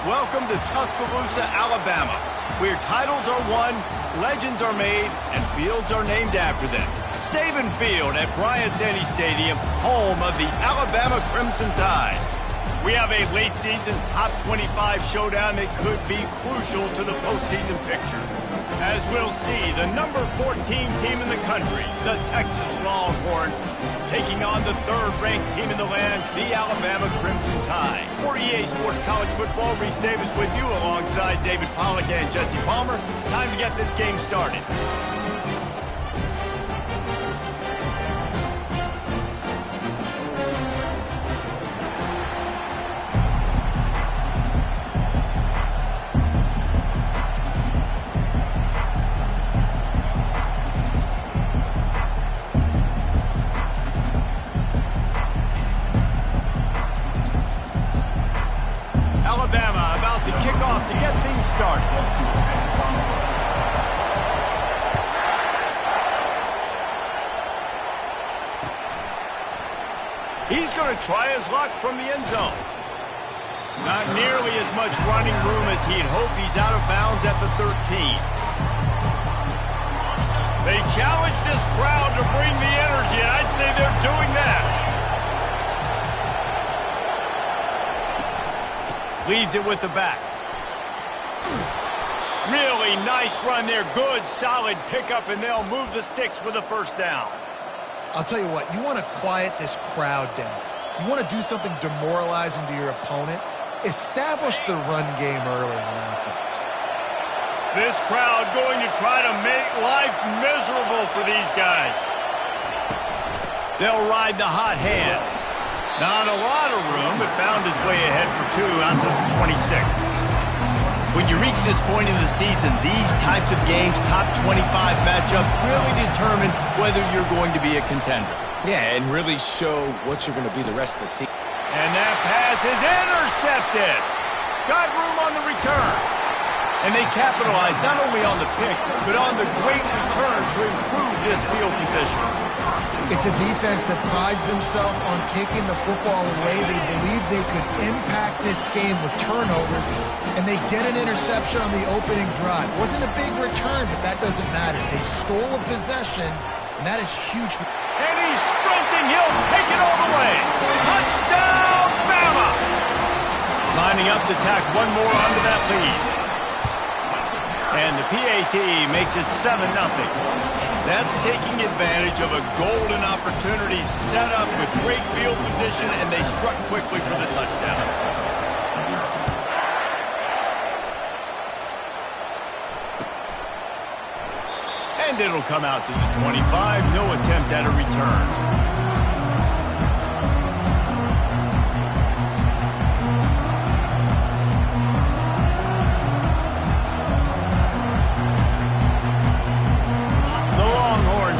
Welcome to Tuscaloosa, Alabama, where titles are won, legends are made, and fields are named after them. Saban Field at Bryant-Denny Stadium, home of the Alabama Crimson Tide. We have a late-season top 25 showdown that could be crucial to the postseason picture. As we'll see, the number 14 team in the country, the Texas Longhorns, taking on the third-ranked team in the land, the Alabama Crimson Tide. For EA Sports College Football, Reese Davis with you alongside David Pollack and Jesse Palmer. Time to get this game started. Alabama about to kick off to get things started. He's going to try his luck from the end zone. Not nearly as much running room as he'd hoped. He's out of bounds at the 13. They challenge this crowd to bring the energy, and I'd say they're doing that. Leaves it with the back. Really nice run there. Good, solid pickup, and they'll move the sticks with a first down. I'll tell you what, you want to quiet this crowd down. You want to do something demoralizing to your opponent. Establish the run game early on offense. This crowd going to try to make life miserable for these guys. They'll ride the hot hand. Not a lot of room, but found his way ahead for two out to the 26. When you reach this point in the season, these types of games, top 25 matchups, really determine whether you're going to be a contender. Yeah, and really show what you're going to be the rest of the season. And that pass is intercepted. Got room on the return. And they capitalize not only on the pick, but on the great return to improve this field position. It's a defense that prides themselves on taking the football away. They believe they could impact this game with turnovers, and they get an interception on the opening drive. Wasn't a big return, but that doesn't matter. They stole a possession, and that is huge. And he's sprinting. He'll take it all the way. Touchdown, Bama! Lining up to tack one more onto that lead. And the PAT makes it 7-0. That's taking advantage of a golden opportunity set up with great field position, and they struck quickly for the touchdown. And it'll come out to the 25. No attempt at a return.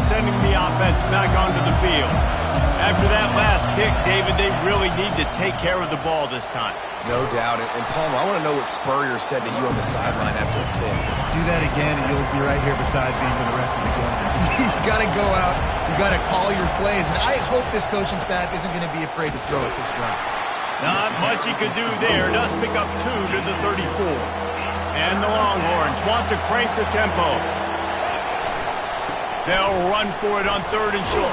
Sending the offense back onto the field. After that last pick, David, they really need to take care of the ball this time. No doubt. And Palmer, I want to know what Spurrier said to you on the sideline after a pick. Do that again, and you'll be right here beside me for the rest of the game. You got to go out. You got to call your plays. And I hope this coaching staff isn't going to be afraid to throw it this round. Not much he could do there. Does pick up 2 to the 34. And the Longhorns want to crank the tempo. They'll run for it on 3rd and short.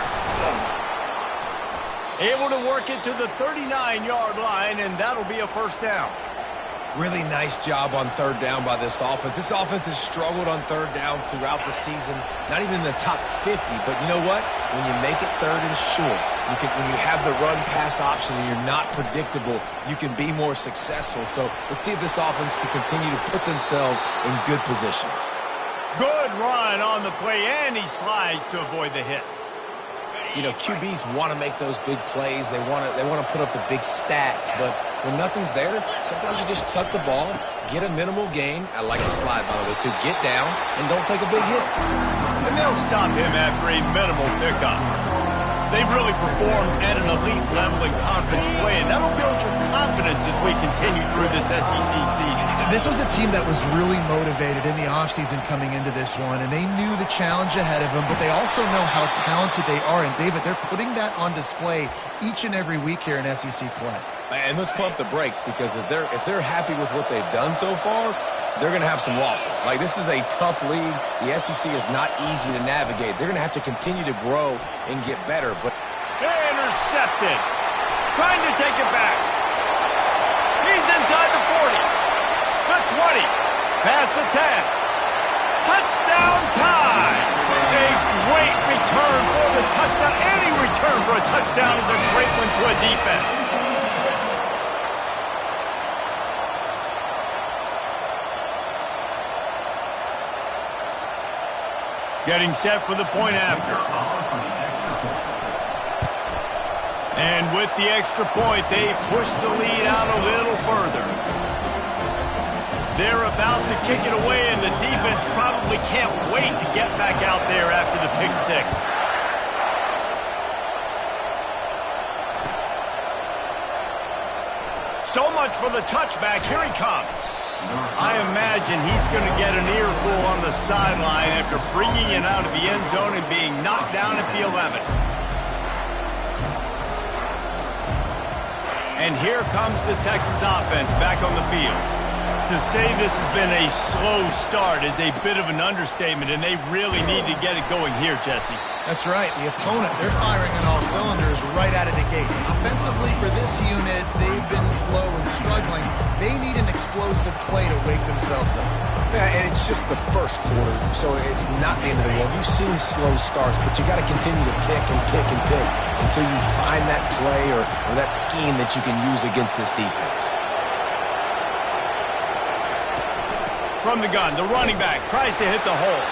Able to work it to the 39-yard line, and that'll be a first down. Really nice job on 3rd down by this offense. This offense has struggled on 3rd downs throughout the season. Not even in the top 50, but you know what? When you make it 3rd and short, when you have the run-pass option and you're not predictable, you can be more successful. So let's see if this offense can continue to put themselves in good positions. Good run on the play, and he slides to avoid the hit. You know, QBs want to make those big plays. They want to put up the big stats, but when nothing's there, sometimes you just tuck the ball, get a minimal gain. I like the slide, by the way, too. Get down and don't take a big hit. And they'll stop him after a minimal pickup. They've really performed at an elite level in conference play, and that'll build your confidence as we continue through this SEC season. This was a team that was really motivated in the offseason coming into this one, and they knew the challenge ahead of them, but they also know how talented they are. And, David, they're putting that on display each and every week here in SEC play. And let's pump the brakes, because if they're happy with what they've done so far, they're going to have some losses. Like, this is a tough league. The SEC is not easy to navigate. They're going to have to continue to grow and get better. But intercepted. Trying to take it back. He's inside the 40. The 20. Past the 10. Touchdown time. A great return for the touchdown. Any return for a touchdown is a great one to a defense. Getting set for the point after. And with the extra point, they push the lead out a little further. They're about to kick it away, and the defense probably can't wait to get back out there after the pick six. So much for the touchback. Here he comes. I imagine he's going to get an earful on the sideline after bringing it out of the end zone and being knocked down at the 11. And here comes the Texas offense back on the field. To say this has been a slow start is a bit of an understatement, and they really need to get it going here, Jesse. That's right. The opponent, they're firing on all cylinders right out of the gate. Offensively, for this unit, they've been slow and struggling. They need an explosive play to wake themselves up. Yeah, and it's just the first quarter, so it's not the end of the world. You've seen slow starts, but you got to continue to pick and pick and pick until you find that play or that scheme that you can use against this defense. From the gun, the running back tries to hit the hole.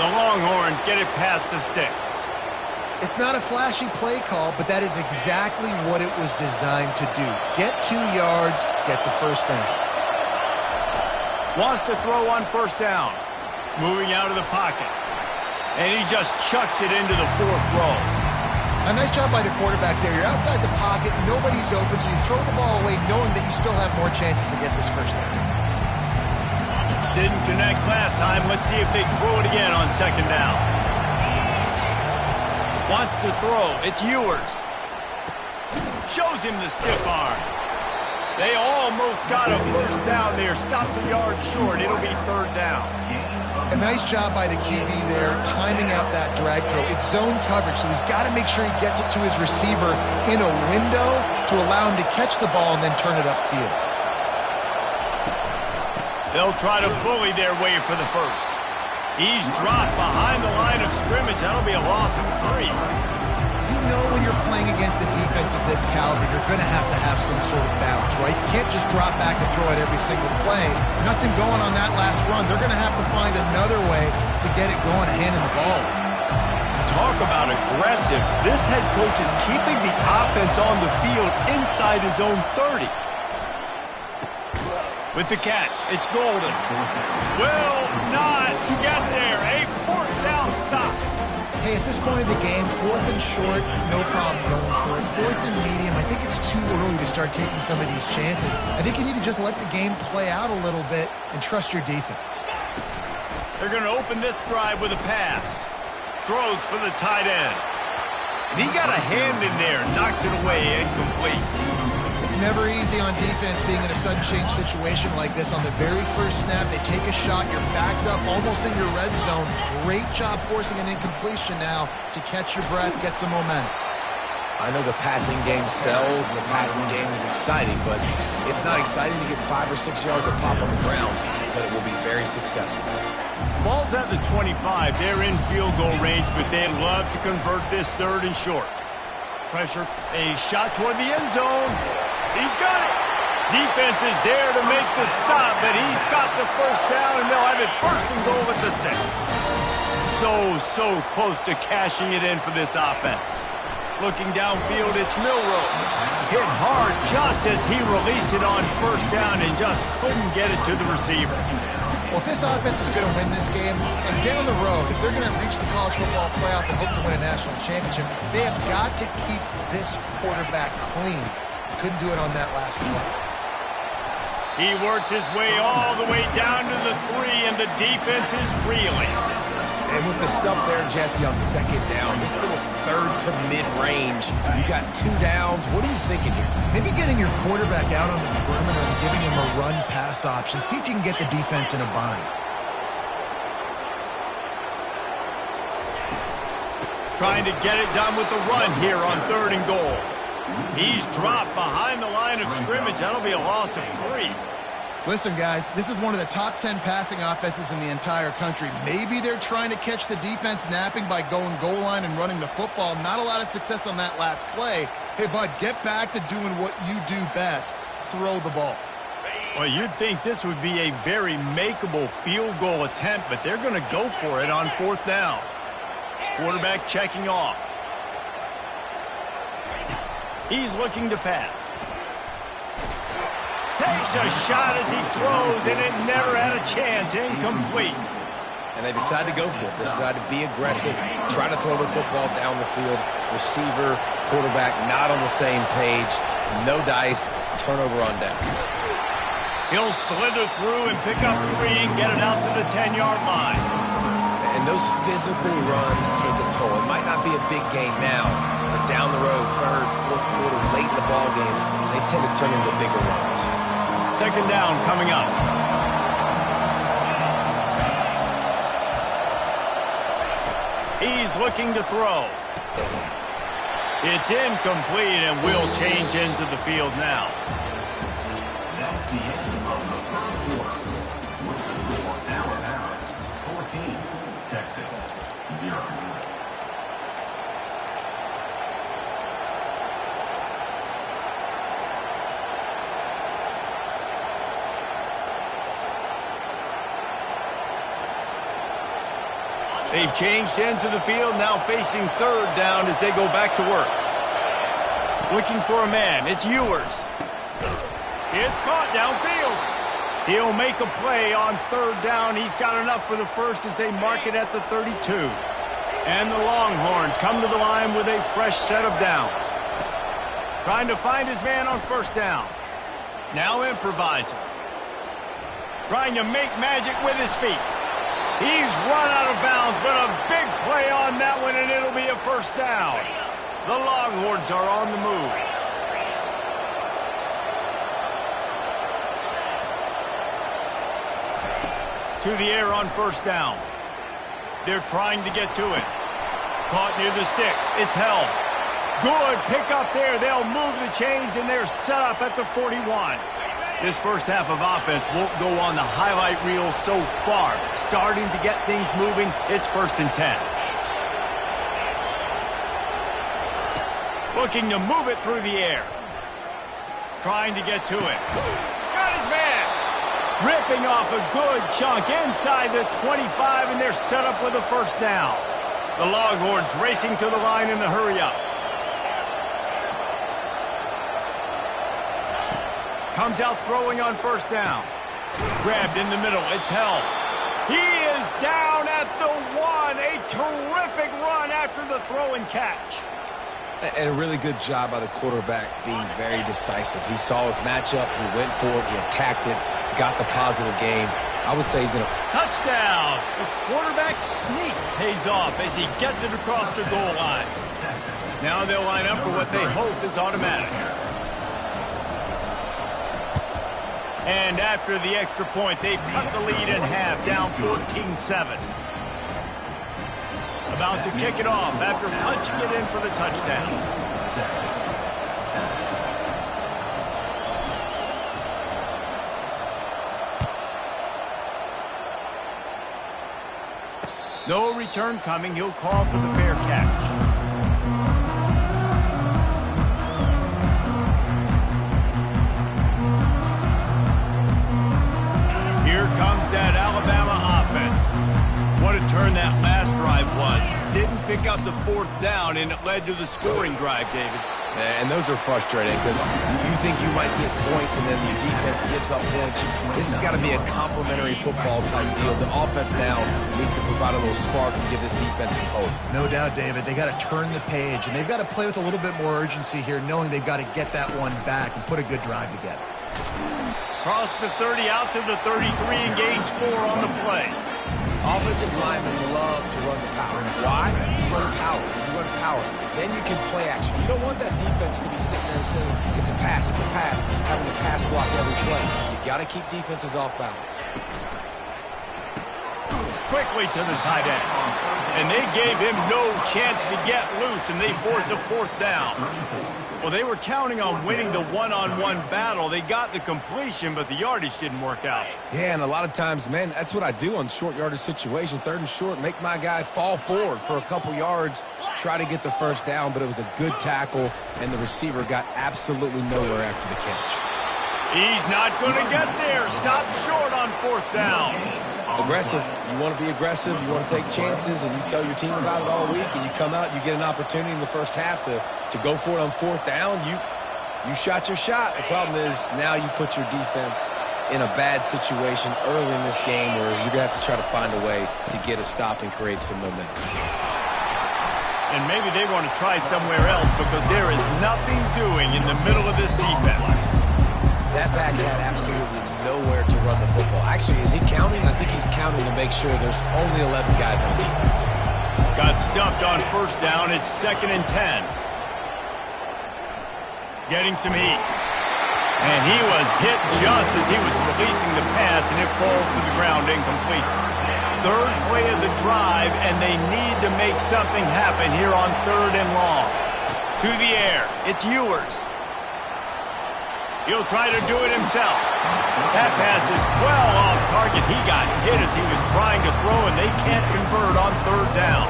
The Longhorns get it past the sticks. It's not a flashy play call, but that is exactly what it was designed to do. Get 2 yards, get the first down. Wants to throw on first down. Moving out of the pocket. And he just chucks it into the 4th row. A nice job by the quarterback there. You're outside the pocket, nobody's open, so you throw the ball away knowing that you still have more chances to get this first down. Didn't connect last time. Let's see if they throw it again on second down. Wants to throw. It's Ewers. Shows him the stiff arm. They almost got a first down there. Stopped a yard short. It'll be 3rd down. A nice job by the QB there, timing out that drag throw. It's zone coverage, so he's got to make sure he gets it to his receiver in a window to allow him to catch the ball and then turn it upfield. They'll try to bully their way for the first. He's dropped behind the line of scrimmage. That'll be a loss of 3. You know when you're playing against a defense of this caliber, you're going to have some sort of balance, right? You can't just drop back and throw it every single play. Nothing going on that last run. They're going to have to find another way to get it going, handing the ball. Talk about aggressive. This head coach is keeping the offense on the field inside his own 30. With the catch, it's Golden. Will not get there. A 4th down stop. Hey, at this point of the game, 4th and short, no problem going for it. 4th and medium, I think it's too early to start taking some of these chances. I think you need to just let the game play out a little bit and trust your defense. They're going to open this drive with a pass. Throws for the tight end. And he got a hand in there, knocks it away, incomplete. It's never easy on defense being in a sudden change situation like this. On the very first snap, they take a shot. You're backed up almost in your red zone. Great job forcing an incompletion now to catch your breath, get some momentum. I know the passing game sells and the passing game is exciting, but it's not exciting to get 5 or 6 yards of pop on the ground, but it will be very successful. Ball's at the 25. They're in field goal range, but they'd love to convert this 3rd and short. Pressure, a shot toward the end zone. He's got it. Defense is there to make the stop, but he's got the first down, and they'll have it 1st and goal at the 6. So close to cashing it in for this offense. Looking downfield, it's Milroe. Hit hard just as he released it on first down and just couldn't get it to the receiver. Well, if this offense is going to win this game, and down the road, if they're going to reach the college football playoff and hope to win a national championship, they have got to keep this quarterback clean. Couldn't do it on that last play. He works his way all the way down to the 3, and the defense is reeling. And with like the stuff there, Jesse, on second down. This little third to mid-range. You got 2 downs. What are you thinking here? Maybe getting your quarterback out on the perimeter and giving him a run-pass option. See if you can get the defense in a bind. Trying to get it done with the run here on 3rd and goal. He's dropped behind the line of scrimmage. That'll be a loss of 3. Listen, guys, this is one of the top 10 passing offenses in the entire country. Maybe they're trying to catch the defense napping by going goal line and running the football. Not a lot of success on that last play. Hey, bud, get back to doing what you do best. Throw the ball. Well, you'd think this would be a very makeable field goal attempt, but they're going to go for it on 4th down. Quarterback checking off. He's looking to pass. Takes a shot as he throws, and it never had a chance. Incomplete. And they decide to go for it. They decide to be aggressive, try to throw the football down the field. Receiver, quarterback not on the same page. No dice. Turnover on downs. He'll slither through and pick up 3 and get it out to the 10-yard line. And those physical runs take a toll. It might not be a big game now, but down the road, 3rd, 4th quarter, late in the ball games, they tend to turn into bigger runs. 2nd down coming up. He's looking to throw. It's incomplete, and will change into the field now. That's the end of the 3rd quarter. With the score, Alabama 14, Texas 0. They've changed ends of the field, now facing 3rd down as they go back to work. Looking for a man. It's Ewers. It's caught downfield. He'll make a play on 3rd down. He's got enough for the first as they mark it at the 32. And the Longhorns come to the line with a fresh set of downs. Trying to find his man on 1st down. Now improvising. Trying to make magic with his feet. He's run out of bounds, but a big play on that one, and it'll be a 1st down. The Longhorns are on the move. To the air on 1st down. They're trying to get to it. Caught near the sticks. It's held. Good pick up there. They'll move the chains, and they're set up at the 41. This first half of offense won't go on the highlight reel so far. Starting to get things moving. It's 1st and 10. Looking to move it through the air. Trying to get to it. Got his man. Ripping off a good chunk inside the 25, and they're set up with a 1st down. The Longhorns racing to the line in the hurry-up. Comes out throwing on 1st down. Grabbed in the middle. It's held. He is down at the 1. A terrific run after the throw and catch. And a really good job by the quarterback being very decisive. He saw his matchup. He went for it. He attacked it. Got the positive game. I would say he's going to... Touchdown! The quarterback sneak pays off as he gets it across the goal line. Now they'll line up for what they hope is automatic. And after the extra point, they've cut the lead in half, down 14-7. About to kick it off after punching it in for the touchdown. No return coming. He'll call for the fair catch. Here comes that Alabama offense. What a turn that last drive was. Didn't pick up the 4th down, and it led to the scoring drive, David. And those are frustrating because you think you might get points and then your defense gives up points. This has got to be a complementary football type deal. The offense now needs to provide a little spark and give this defense some hope. No doubt, David. They got to turn the page, and they've got to play with a little bit more urgency here, knowing they've got to get that one back and put a good drive together. Cross the 30 out to the 33 and gains 4 on the play. Offensive linemen love to run the then you can play action. You don't want that defense to be sitting there saying, it's a pass, having to pass block every play. You got to keep defenses off balance. Quickly to the tight end. And they gave him no chance to get loose, and they force a 4th down. Well, they were counting on winning the one-on-one battle. They got the completion, but the yardage didn't work out. Yeah, and a lot of times, man, that's what I do on short yardage situation. 3rd and short, make my guy fall forward for a couple yards, try to get the 1st down, but it was a good tackle, and the receiver got absolutely nowhere after the catch. He's not going to get there. Stop short on 4th down. Aggressive. You want to be aggressive. You want to take chances, and you tell your team about it all week, and you come out, you get an opportunity in the first half to go for it on 4th down. You shot your shot. The problem is now you put your defense in a bad situation early in this game where you're going to have to try to find a way to get a stop and create some momentum. And maybe they want to try somewhere else because there is nothing doing in the middle of this defense. That back had absolutely nowhere to run the football. Actually, is he counting? I think he's counting to make sure there's only 11 guys on defense. Got stuffed on 1st down. It's 2nd and 10. Getting some heat. And he was hit just as he was releasing the pass, and it falls to the ground incomplete. 3rd play of the drive, and they need to make something happen here on 3rd and long. To the air. It's Ewers. He'll try to do it himself. That pass is well off target. He got hit as he was trying to throw, and they can't convert on 3rd down.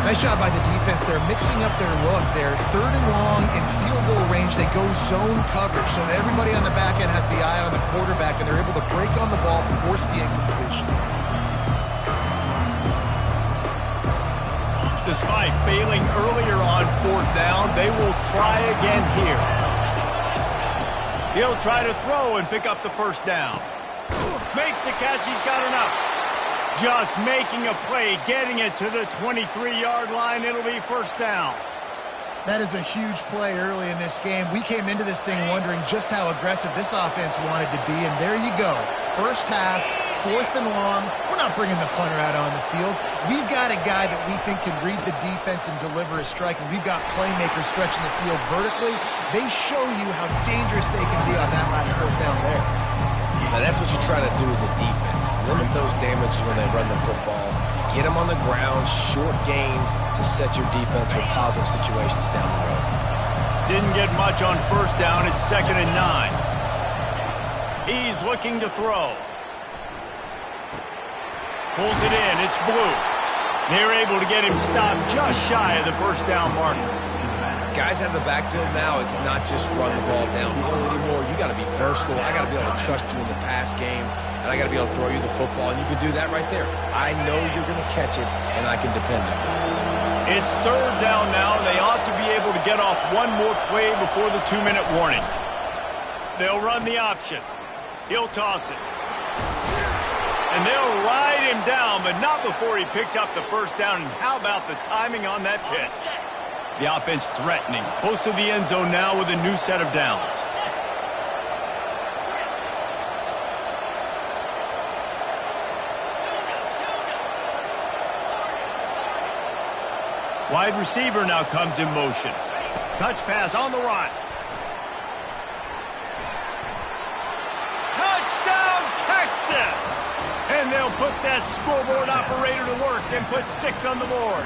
Nice job by the defense. They're mixing up their look. They're 3rd and long in field goal range. They go zone coverage, so everybody on the back end has the eye on the quarterback, and they're able to break on the ball, force the incompletion. Despite failing earlier on 4th down, they will try again here. He'll try to throw and pick up the 1st down. Makes the catch. He's got enough. Just making a play, getting it to the 23-yard line. It'll be 1st down. That is a huge play early in this game. We came into this thing wondering just how aggressive this offense wanted to be, and there you go. 1st half, 4th and long. We're not bringing the punter out on the field. We've got a guy that we think can read the defense and deliver a strike, and we've got playmakers stretching the field vertically. They show you how dangerous they can be on that last 4th down there. Now, that's what you try to do as a defense. Limit those damages when they run the football. Get them on the ground, short gains to set your defense for positive situations down the road. Didn't get much on 1st down. It's 2nd and 9. He's looking to throw. Pulls it in. It's Blue. They're able to get him stopped just shy of the 1st down marker. Guys out of the backfield now, it's not just run the ball downhill anymore. You got to be versatile. I got to be able to trust you in the pass game, and I got to be able to throw you the football, and you can do that right there. I know you're going to catch it, and I can depend on it. It's 3rd down now, and they ought to be able to get off one more play before the 2-minute warning. They'll run the option. He'll toss it. And they'll ride him down, but not before he picks up the 1st down. And how about the timing on that pitch? The offense threatening, close to the end zone now with a new set of downs. Wide receiver now comes in motion. Touch pass on the run. Touchdown, Texas! And they'll put that scoreboard operator to work and put 6 on the board.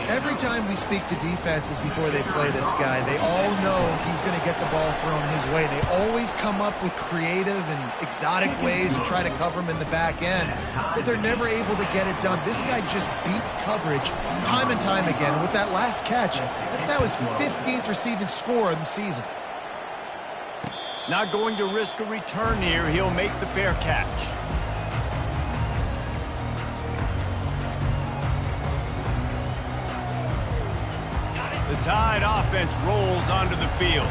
Every time we speak to defenses before they play this guy, they all know he's going to get the ball thrown his way. They always come up with creative and exotic ways to try to cover him in the back end, but they're never able to get it done. This guy just beats coverage time and time again. And with that last catch, that's now his 15th receiving score in the season. Not going to risk a return here. He'll make the fair catch. The Tide offense rolls onto the field.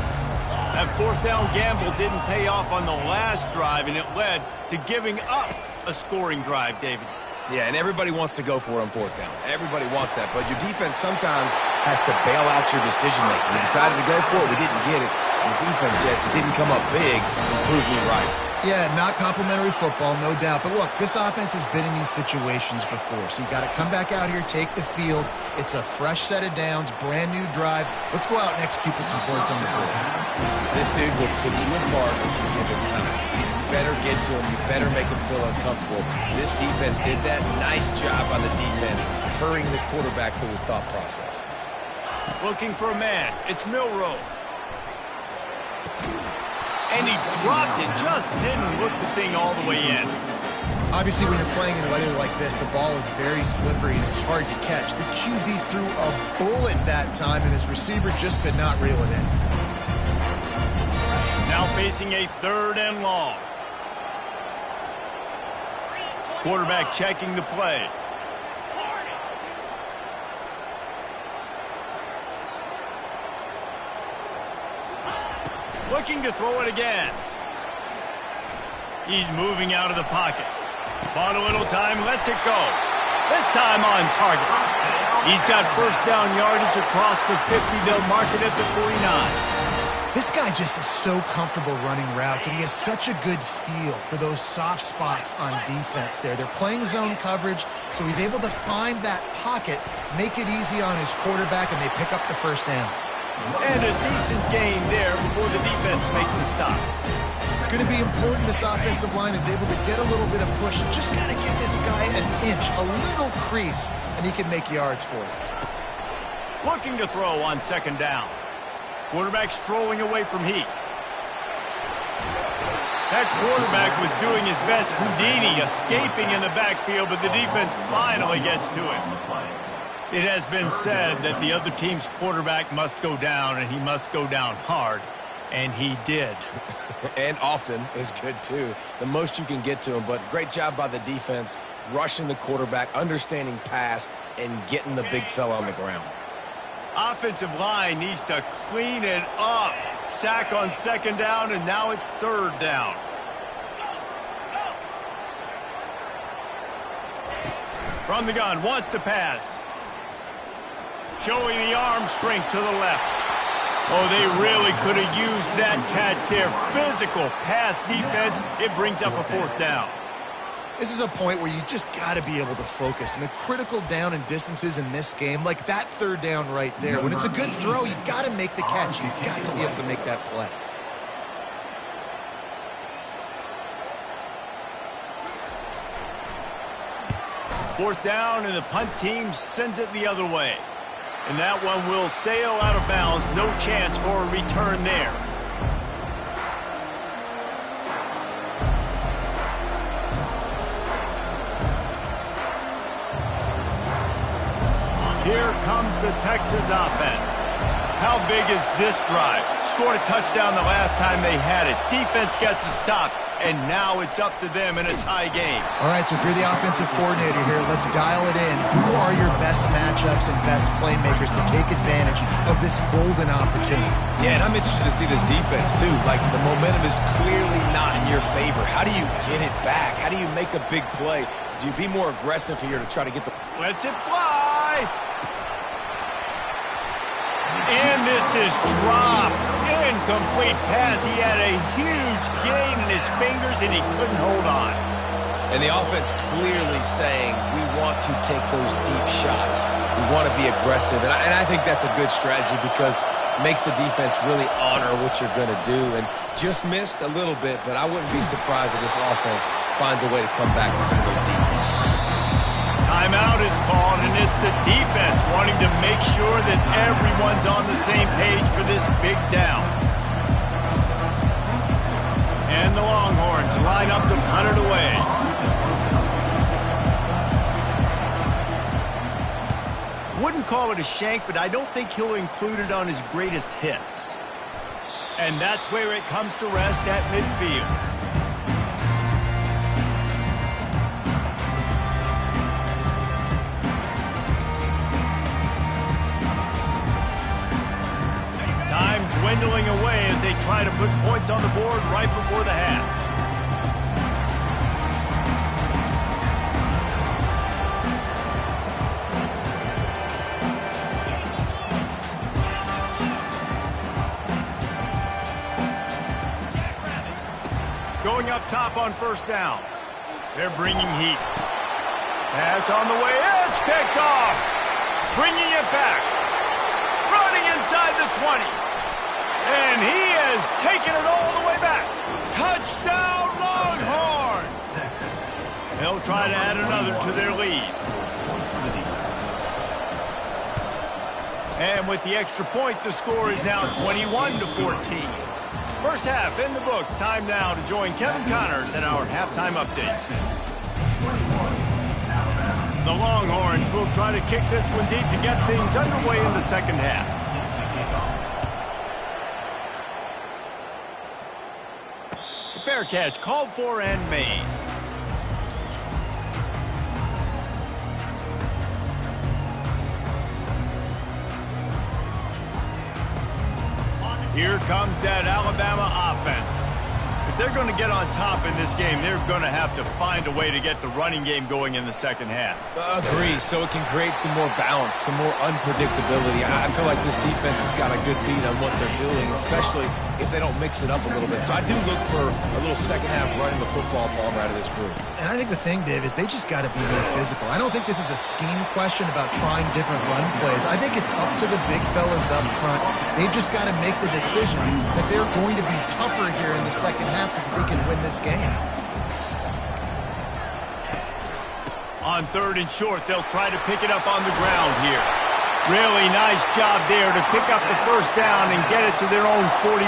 That 4th down gamble didn't pay off on the last drive, and it led to giving up a scoring drive, David. Yeah, and everybody wants to go for it on 4th down. Everybody wants that, but your defense sometimes has to bail out your decision-making. We decided to go for it. We didn't get it. The defense, Jesse, didn't come up big and prove me right. Yeah, not complimentary football, no doubt. But look, this offense has been in these situations before. So you got to come back out here, take the field. It's a fresh set of downs, brand new drive. Let's go out and execute with some points on the board. This dude will pick you apart if you give him time. You better get to him. You better make him feel uncomfortable. This defense did that. Nice job by the defense, hurrying the quarterback through his thought process. Looking for a man. It's Milroe. And he dropped it. Just didn't look the thing all the way in. Obviously, when you're playing in weather like this, the ball is very slippery and it's hard to catch. The QB threw a bullet that time, and his receiver just could not reel it in. Now facing a 3rd and long. Quarterback checking the play. Looking to throw it again. He's moving out of the pocket. Bought a little time, lets it go. This time on target. He's got first down yardage across the 50. They'll mark it at the 49. This guy just is so comfortable running routes, and he has such a good feel for those soft spots on defense there. They're playing zone coverage, so he's able to find that pocket, make it easy on his quarterback, and they pick up the first down. And a decent gain there before the defense makes the stop. It's going to be important this offensive line is able to get a little bit of push. You just got to give this guy an inch, a little crease, and he can make yards for it. Looking to throw on 2nd down. Quarterback strolling away from Heat. That quarterback was doing his best Houdini, escaping in the backfield, but the defense finally gets to him. It has been said that the other team's quarterback must go down, and he must go down hard, and he did. And often is good, too. The most you can get to him, but great job by the defense, rushing the quarterback, understanding pass, and getting the big fella on the ground. Offensive line needs to clean it up. Sack on 2nd down, and now it's 3rd down. From the gun, wants to pass. Showing the arm strength to the left. Oh, they really could have used that catch there. Physical pass defense. It brings up a 4th down. This is a point where you just got to be able to focus. And the critical down and distances in this game, like that 3rd down right there, when it's a good throw, you got to make the catch. You got to be able to make that play. Fourth down, and the punt team sends it the other way. And that one will sail out of bounds. No chance for a return there. Here comes the Texas offense. How big is this drive? Scored a touchdown the last time they had it. Defense gets a stop, and now it's up to them in a tie game. All right, so if you're the offensive coordinator here, let's dial it in. Who are your best matchups and best playmakers to take advantage of this golden opportunity? Yeah, and I'm interested to see this defense, too. Like, the momentum is clearly not in your favor. How do you get it back? How do you make a big play? Do you be more aggressive here to try to get the... Lets it fly! And this is dropped. Incomplete pass. He had a huge gain in his fingers, and he couldn't hold on. And the offense clearly saying, we want to take those deep shots. We want to be aggressive. And I think that's a good strategy because it makes the defense really honor what you're going to do. And just missed a little bit, but I wouldn't be surprised if this offense finds a way to come back to some of those deep ones. Timeout is called, and it's the defense wanting to make sure that everyone's on the same page for this big down. And the Longhorns line up to punt it away. Wouldn't call it a shank, but I don't think he'll include it on his greatest hits. And that's where it comes to rest at midfield. Dwindling away as they try to put points on the board right before the half. Going up top on first down. They're bringing heat. Pass on the way. It's picked off. Bringing it back. Running inside the 20. And he has taken it all the way back. Touchdown, Longhorns! They'll try to add another to their lead. And with the extra point, the score is now 21-14. First half in the books. Time now to join Kevin Connors in our halftime update. The Longhorns will try to kick this one deep to get things underway in the second half. Fair catch called for and made. Here comes that Alabama offense. If they're going to get on top in this game, they're going to have to find a way to get the running game going in the second half. Agree, so it can create some more balance, some more unpredictability. I feel like this defense has got a good beat on what they're doing, especially if they don't mix it up a little bit. So I do look for a little second half running the football ball out of this group. And I think the thing, Dave, is they just got to be more physical. I don't think this is a scheme question about trying different run plays. I think it's up to the big fellas up front. They've just got to make the decision that they're going to be tougher here in the second half so that they can win this game. On third and short, they'll try to pick it up on the ground here. Really nice job there to pick up the first down and get it to their own 41.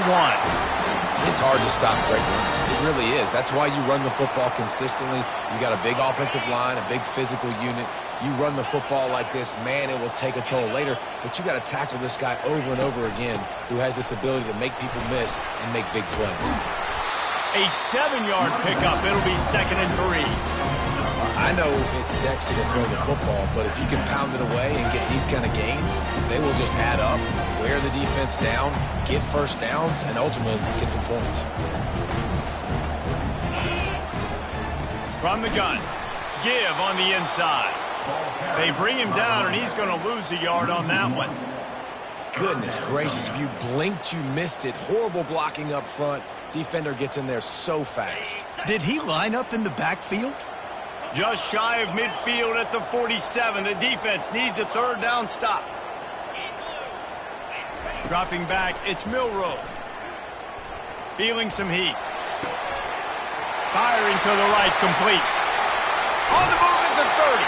It's hard to stop great runners. It really is. That's why you run the football consistently. You got a big offensive line, a big physical unit. You run the football like this, man, it will take a toll later. But you got to tackle this guy over and over again who has this ability to make people miss and make big plays. A 7-yard pickup. It'll be 2nd and 3. I know it's sexy to throw the football, but if you can pound it away and get these kind of gains, they will just add up, wear the defense down, get first downs, and ultimately get some points. From the gun, give on the inside. They bring him down, and he's going to lose a yard on that one. Goodness gracious, if you blinked, you missed it. Horrible blocking up front. Defender gets in there so fast. Did he line up in the backfield? Just shy of midfield at the 47. The defense needs a third down stop. Dropping back, it's Milroe. Feeling some heat. Firing to the right, complete. On the move at the 30.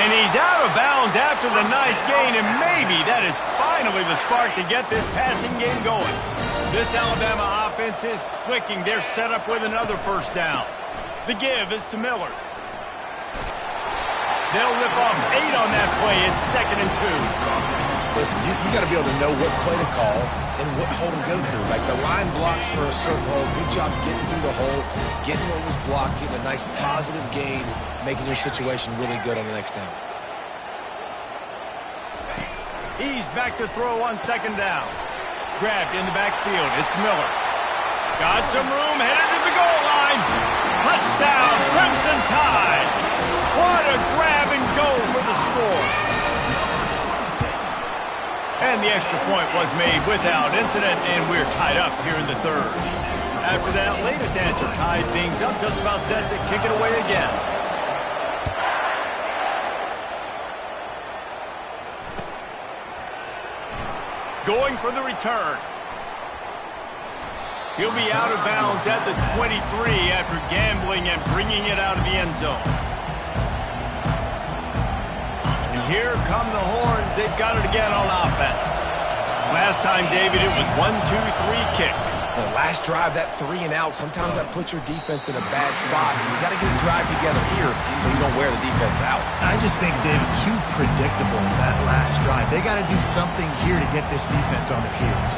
And he's out of bounds after the nice gain, and maybe that is finally the spark to get this passing game going. This Alabama offense is clicking. They're set up with another first down. The give is to Miller. They'll rip off 8 on that play. It's 2nd and 2. Listen, you got to be able to know what play to call and what hole to go through. Like the line blocks for a certain hole. Good job getting through the hole, getting what was blocked, getting a nice positive gain, making your situation really good on the next down. He's back to throw on 2nd down. Grabbed in the backfield. It's Miller. Got some room, headed to the goal line. Touchdown, Crimson Tide. What a grab and go for the score. And the extra point was made without incident, and we're tied up here in the third. After that latest answer tied things up, just about set to kick it away again. Going for the return. He'll be out of bounds at the 23 after gambling and bringing it out of the end zone. And here come the Horns. They've got it again on offense. Last time, David, it was 1-2-3 kick. The last drive, that 3 and out, sometimes that puts your defense in a bad spot. And you got to get a drive together here so you don't wear the defense out. I just think, David, too predictable that last drive. They got to do something here to get this defense on their heels.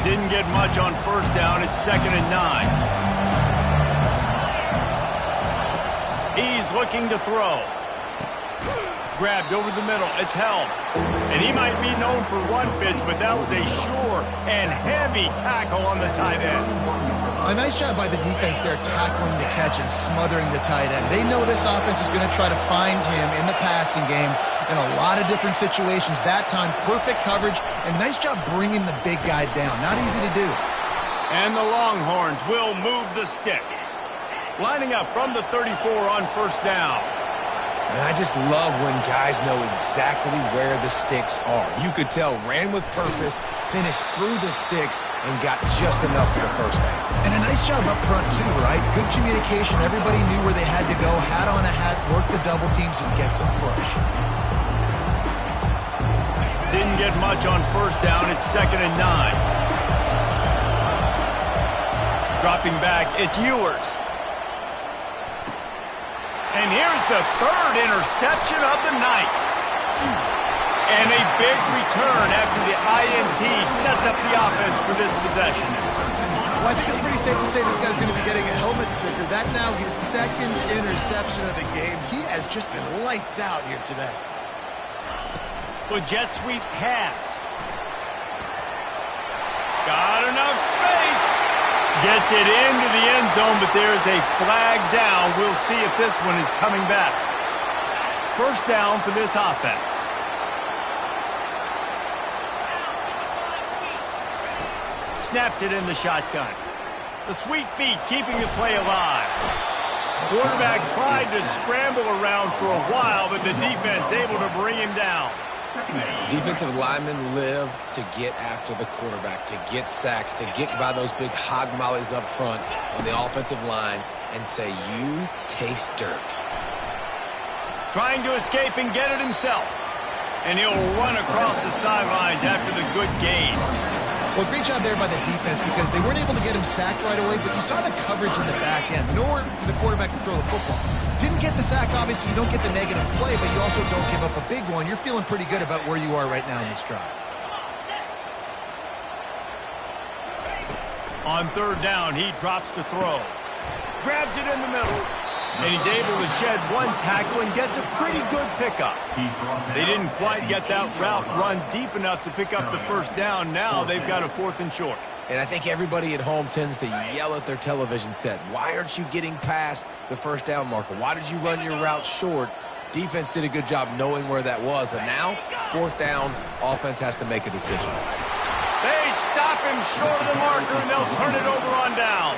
Didn't get much on first down. It's 2nd and 9. He's looking to throw. Grabbed over the middle. It's held. And he might be known for run fits, but that was a sure and heavy tackle on the tight end. A nice job by the defense there tackling the catch and smothering the tight end. They know this offense is going to try to find him in the passing game in a lot of different situations. That time, perfect coverage and nice job bringing the big guy down. Not easy to do. And the Longhorns will move the sticks. Lining up from the 34 on first down. And I just love when guys know exactly where the sticks are. You could tell ran with purpose, finished through the sticks, and got just enough for the first down. And a nice job up front, too, right? Good communication. Everybody knew where they had to go. Hat on a hat, work the double teams, and get some push. Didn't get much on first down. It's 2nd and 9. Dropping back, it's Ewers. And here's the 3rd interception of the night. And a big return after the INT sets up the offense for this possession. Well, I think it's pretty safe to say this guy's going to be getting a helmet sticker. That now his 2nd interception of the game. He has just been lights out here today. The jet sweep pass. Got enough space. Gets it into the end zone, but there's a flag down. We'll see if this one is coming back. First down for this offense. Snapped it in the shotgun. The sweet feet keeping the play alive. Quarterback tried to scramble around for a while, but the defense able to bring him down. Defensive linemen live to get after the quarterback, to get sacks, to get by those big hog mollies up front on the offensive line and say, you taste dirt. Trying to escape and get it himself. And he'll run across the sidelines after the good gain. Well, great job there by the defense because they weren't able to get him sacked right away, but you saw the coverage in the back end. Nowhere for the quarterback to throw the football. Didn't get the sack, obviously. You don't get the negative play, but you also don't give up a big one. You're feeling pretty good about where you are right now in this drive. On 3rd down, he drops to throw. Grabs it in the middle. And he's able to shed one tackle and gets a pretty good pickup. They didn't quite get that route run deep enough to pick up the first down. Now they've got a 4th and short. And I think everybody at home tends to yell at their television set. Why aren't you getting past the first down marker? Why did you run your route short? Defense did a good job knowing where that was. But now, 4th down, offense has to make a decision. They stop him short of the marker, and they'll turn it over on down.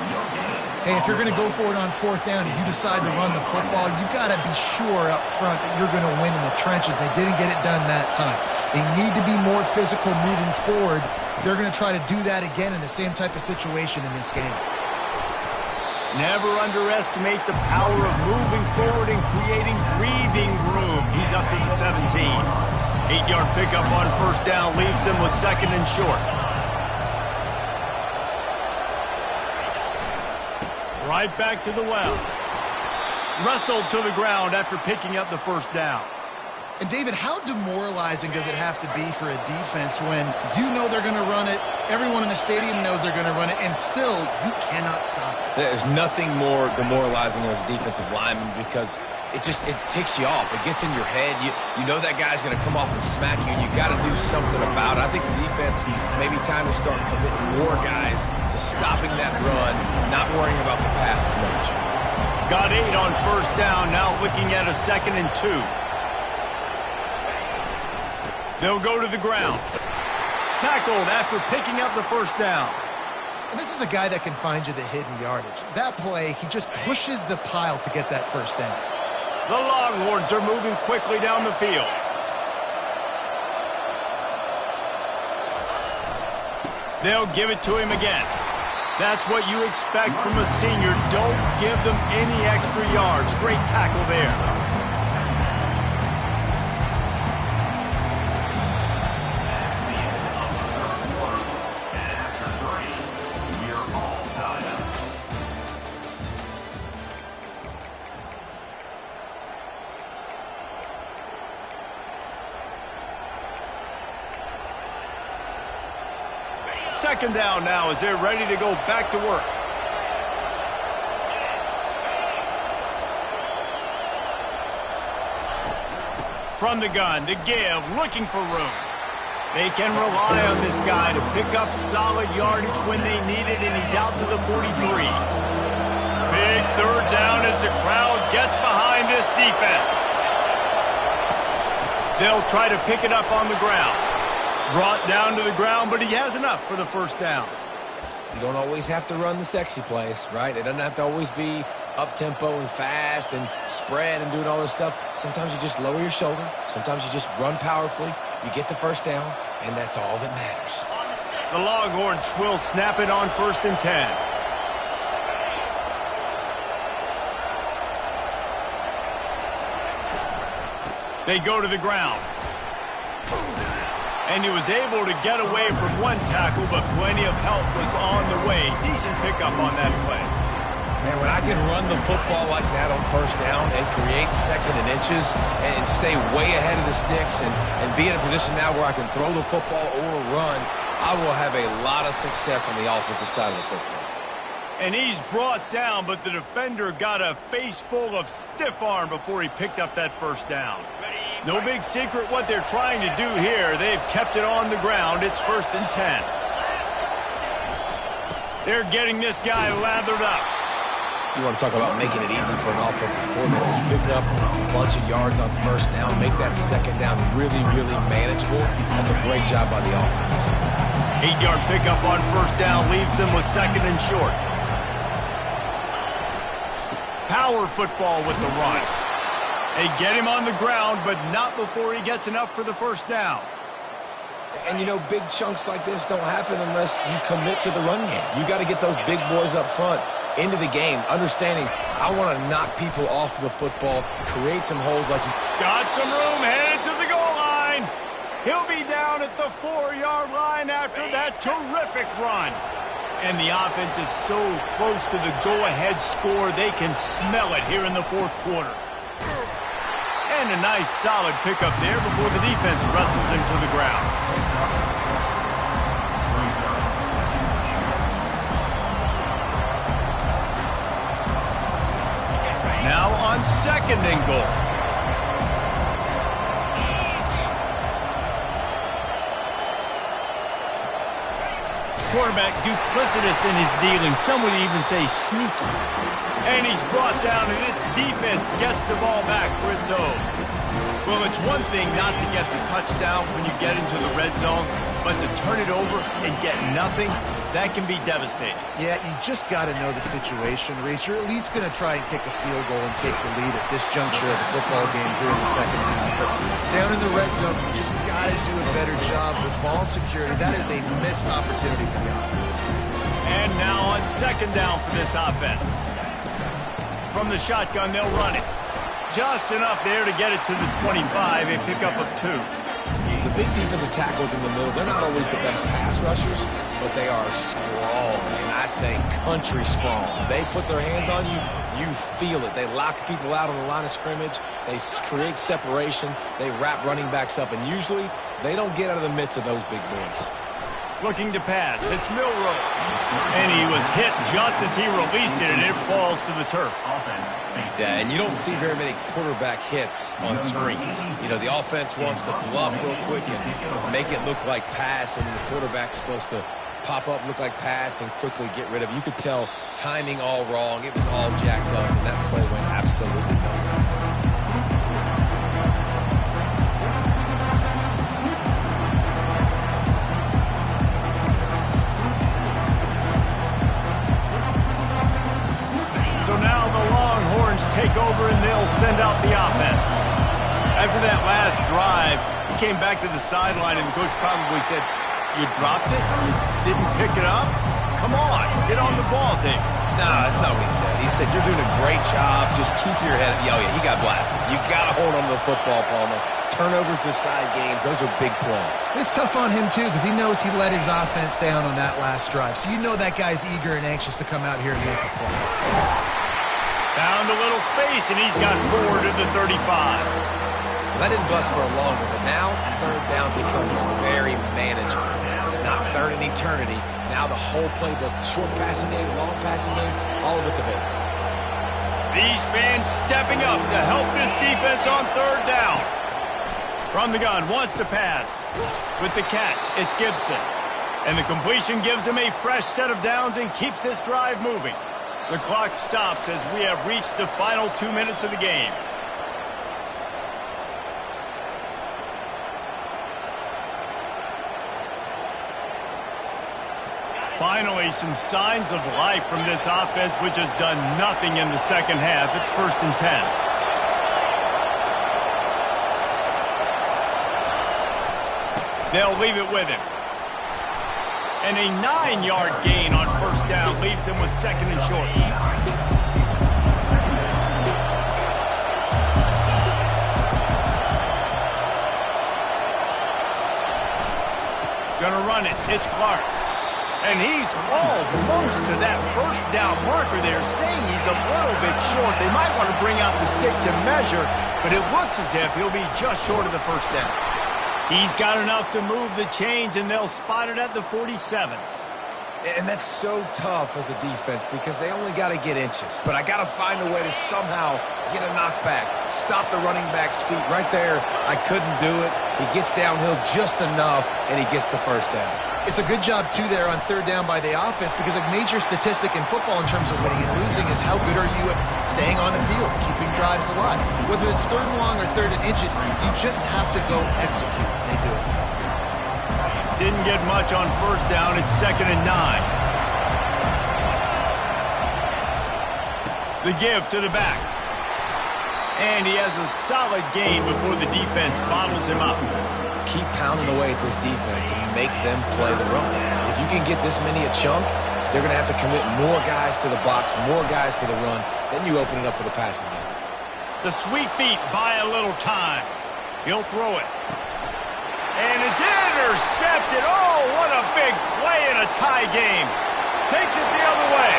Hey, if you're going to go for it on 4th down and you decide to run the football, you got to be sure up front that you're going to win in the trenches. They didn't get it done that time. They need to be more physical moving forward. They're going to try to do that again in the same type of situation in this game. Never underestimate the power of moving forward and creating breathing room. He's up to the 17. 8-yard pickup on first down leaves him with 2nd and short. Right back to the well. Wrestled to the ground after picking up the first down. And, David, how demoralizing does it have to be for a defense when you know they're going to run it, everyone in the stadium knows they're going to run it, and still you cannot stop it? There's nothing more demoralizing as a defensive lineman because it ticks you off. It gets in your head. You know that guy's going to come off and smack you, and you got to do something about it. I think the defense maybe time to start committing more guys to stopping that run, not worrying about the pass as much. Got 8 on first down, now looking at a 2nd and 2. They'll go to the ground. Tackled after picking up the first down. And this is a guy that can find you the hidden yardage. That play, he just pushes the pile to get that first down. The Longhorns are moving quickly down the field. They'll give it to him again. That's what you expect from a senior. Don't give them any extra yards. Great tackle there. Second down now as they're ready to go back to work. From the gun to give, looking for room. They can rely on this guy to pick up solid yardage when they need it, and he's out to the 43. Big 3rd down as the crowd gets behind this defense. They'll try to pick it up on the ground. Brought down to the ground, but he has enough for the first down. You don't always have to run the sexy plays, right? It doesn't have to always be up-tempo and fast and spread and doing all this stuff. Sometimes you just lower your shoulder. Sometimes you just run powerfully. You get the first down, and that's all that matters. The Longhorns will snap it on 1st and 10. They go to the ground. And he was able to get away from one tackle, but plenty of help was on the way. Decent pickup on that play. Man, when I can run the football like that on 1st down and create 2nd and inches and stay way ahead of the sticks and be in a position now where I can throw the football or run, I will have a lot of success on the offensive side of the football. And he's brought down, but the defender got a face full of stiff arm before he picked up that 1st down. No big secret what they're trying to do here. They've kept it on the ground. It's 1st and 10. They're getting this guy lathered up. You want to talk about making it easy for an offensive coordinator. You pick up a bunch of yards on 1st down, make that 2nd down really, really manageable. That's a great job by the offense. 8-yard pickup on 1st down leaves them with 2nd and short. Power football with the run. They get him on the ground, but not before he gets enough for the 1st down. And, you know, big chunks like this don't happen unless you commit to the run game. You got to get those big boys up front into the game, understanding I want to knock people off the football, create some holes like you. Got some room, headed to the goal line. He'll be down at the 4-yard line after that terrific run. And the offense is so close to the go-ahead score, they can smell it here in the 4th quarter. And a nice solid pickup there before the defense wrestles him to the ground. Now on 2nd and goal. Quarterback duplicitous in his dealing. Some would even say sneaky. And he's brought down, and this defense gets the ball back for its own. Well, it's one thing not to get the touchdown when you get into the red zone, but to turn it over and get nothing, that can be devastating. Yeah, you just got to know the situation, Reese. You're at least going to try and kick a field goal and take the lead at this juncture of the football game here in the 2nd half. But down in the red zone, you just got to do a better job with ball security. That is a missed opportunity for the offense. And now on 2nd down for this offense. From the shotgun, they'll run it. Just enough there to get it to the 25, a pickup of 2. The big defensive tackles in the middle, they're not always the best pass rushers, but they are strong, and I say country strong. They put their hands on you, you feel it. They lock people out on the line of scrimmage. They create separation. They wrap running backs up, and usually they don't get out of the midst of those big boys. Looking to pass. It's Milroe. And he was hit just as he released it, and it falls to the turf. Yeah, and you don't see very many quarterback hits on screens. You know, the offense wants to bluff real quick and make it look like pass, and the quarterback's supposed to pop up, look like pass, and quickly get rid of it. You could tell timing all wrong. It was all jacked up, and that play went absolutely nowhere. So now the Longhorns take over and they'll send out the offense. After that last drive, he came back to the sideline and the coach probably said, "You dropped it? You didn't pick it up? Come on, get on the ball, Dave." No, that's not what he said. He said, "You're doing a great job. Just keep your head up." Oh, yeah, he got blasted. You got to hold on to the football, Palmer. Turnovers decide games. Those are big plays. It's tough on him, too, because he knows he let his offense down on that last drive. So you know that guy's eager and anxious to come out here and make a play. Found a little space, and he's got 4 to the 35. Well, that didn't bust for a long one, but now 3rd down becomes very manageable. It's not 3rd in eternity. Now the whole playbook, short passing game, long passing game, all of it's available. These fans stepping up to help this defense on 3rd down. From the gun, wants to pass. With the catch, it's Gibson. And the completion gives him a fresh set of downs and keeps this drive moving. The clock stops as we have reached the final 2 minutes of the game. Finally, some signs of life from this offense, which has done nothing in the second half. It's 1st and 10. They'll leave it with him. And a 9-yard gain on 1st down leaves him with 2nd and short. Gonna run it. It's Clark. And he's almost to that 1st down marker there, saying he's a little bit short. They might want to bring out the sticks and measure, but it looks as if he'll be just short of the 1st down. He's got enough to move the chains, and they'll spot it at the 47. And that's so tough as a defense because they only got to get inches. But I got to find a way to somehow get a knockback, stop the running back's feet. Right there, I couldn't do it. He gets downhill just enough, and he gets the 1st down. It's a good job, too, there on 3rd down by the offense because a major statistic in football in terms of winning and losing is how good are you at staying on the field, keeping drives alive. Whether it's 3rd and long or 3rd and inches, you just have to go execute. They do it. Didn't get much on 1st down. It's 2nd and 9. The give to the back. And he has a solid gain before the defense bottles him up. Keep pounding away at this defense and make them play the run. If you can get this many a chunk, they're going to have to commit more guys to the box, more guys to the run. Then you open it up for the passing game. The sweet feet buy a little time. He'll throw it. And it's intercepted. Oh, what a big play in a tie game. Takes it the other way.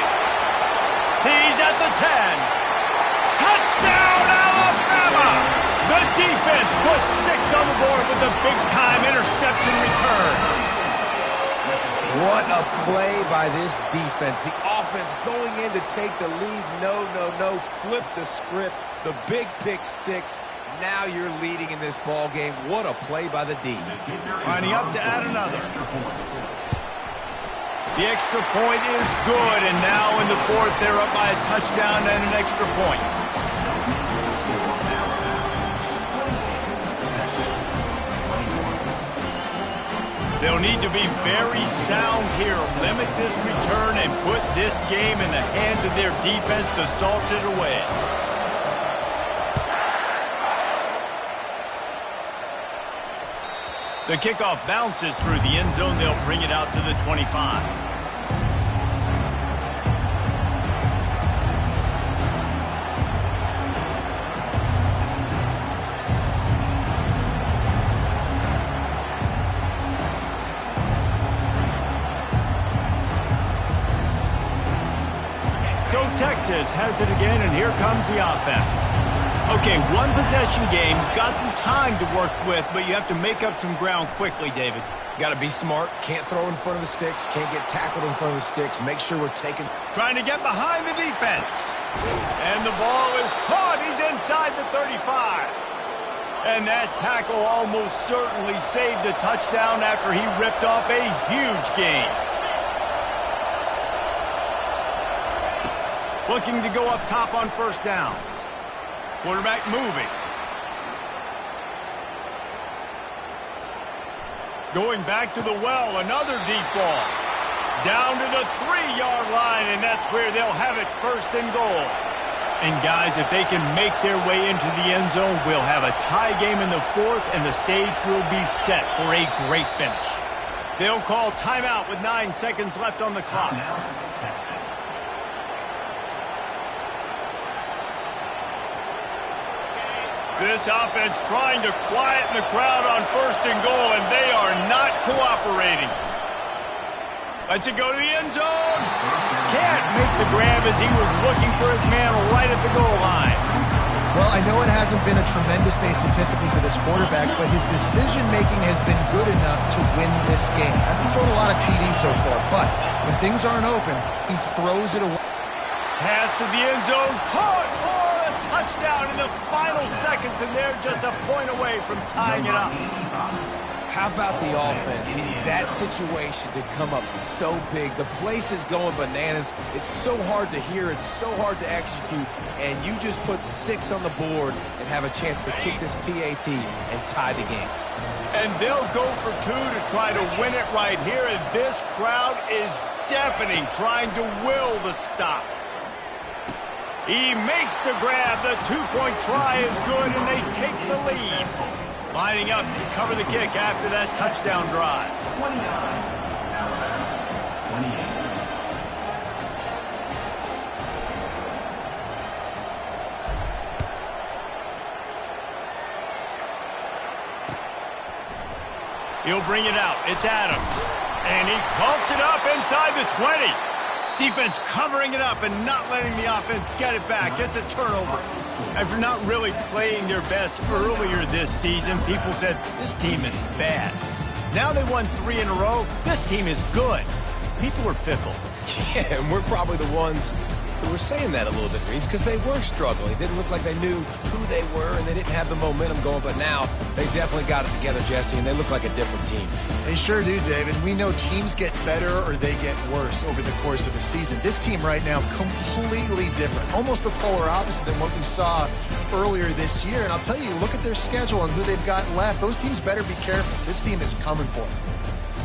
He's at the 10. Touchdown, Alabama! The defense puts 6 on the board with a big-time interception return. What a play by this defense. The offense going in to take the lead. No. Flip the script. The big pick 6. Now you're leading in this ball game. What a play by the D. Lining up to add another. The extra point is good, and now in the 4th, they're up by a touchdown and an extra point. They'll need to be very sound here, limit this return, and put this game in the hands of their defense to salt it away. The kickoff bounces through the end zone. They'll bring it out to the 25. So Texas has it again, and here comes the offense. Okay, 1-possession game. You've got some time to work with, but you have to make up some ground quickly, David. Got to be smart. Can't throw in front of the sticks. Can't get tackled in front of the sticks. Make sure we're taking... Trying to get behind the defense. And the ball is caught. He's inside the 35. And that tackle almost certainly saved a touchdown after he ripped off a huge gain. Looking to go up top on 1st down. Quarterback moving. Going back to the well, another deep ball. Down to the 3-yard line, and that's where they'll have it 1st and goal. And guys, if they can make their way into the end zone, we'll have a tie game in the 4th, and the stage will be set for a great finish. They'll call timeout with 9 seconds left on the clock. This offense trying to quieten the crowd on 1st and goal, and they are not cooperating. Lets it go to the end zone. Can't make the grab as he was looking for his man right at the goal line. Well, I know it hasn't been a tremendous day statistically for this quarterback, but his decision-making has been good enough to win this game. Hasn't thrown a lot of TDs so far, but when things aren't open, he throws it away. Pass to the end zone. Caught for a touchdown in the final seconds, and they're just a point away from tying it up. How about the offense in that situation to come up so big? The place is going bananas. It's so hard to hear. It's so hard to execute. And you just put 6 on the board and have a chance to kick this PAT and tie the game. And they'll go for 2 to try to win it right here. And this crowd is deafening, trying to will the stop. He makes the grab. The 2-point try is good, and they take the lead. Lining up to cover the kick after that touchdown drive. 29, Alabama, 28. He'll bring it out. It's Adams. And he coughs it up inside the 20. Defense covering it up and not letting the offense get it back. It's a turnover. After not really playing their best earlier this season, people said this team is bad. Now they won 3 in a row. This team is good. People are fickle. Yeah, and we're probably the ones who were saying that a little bit, Reese, because they were struggling. It didn't look like they knew who they were, and they didn't have the momentum going. But now they definitely got it together, Jesse, and they look like a different team. They sure do, David. We know teams get better or they get worse over the course of a season. This team right now, completely different. Almost the polar opposite than what we saw earlier this year. And I'll tell you, look at their schedule and who they've got left. Those teams better be careful. This team is coming for them.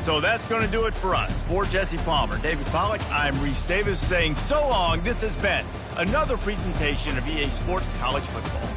So that's going to do it for us. For Jesse Palmer, David Pollack, I'm Reese Davis saying so long. This has been another presentation of EA Sports College Football.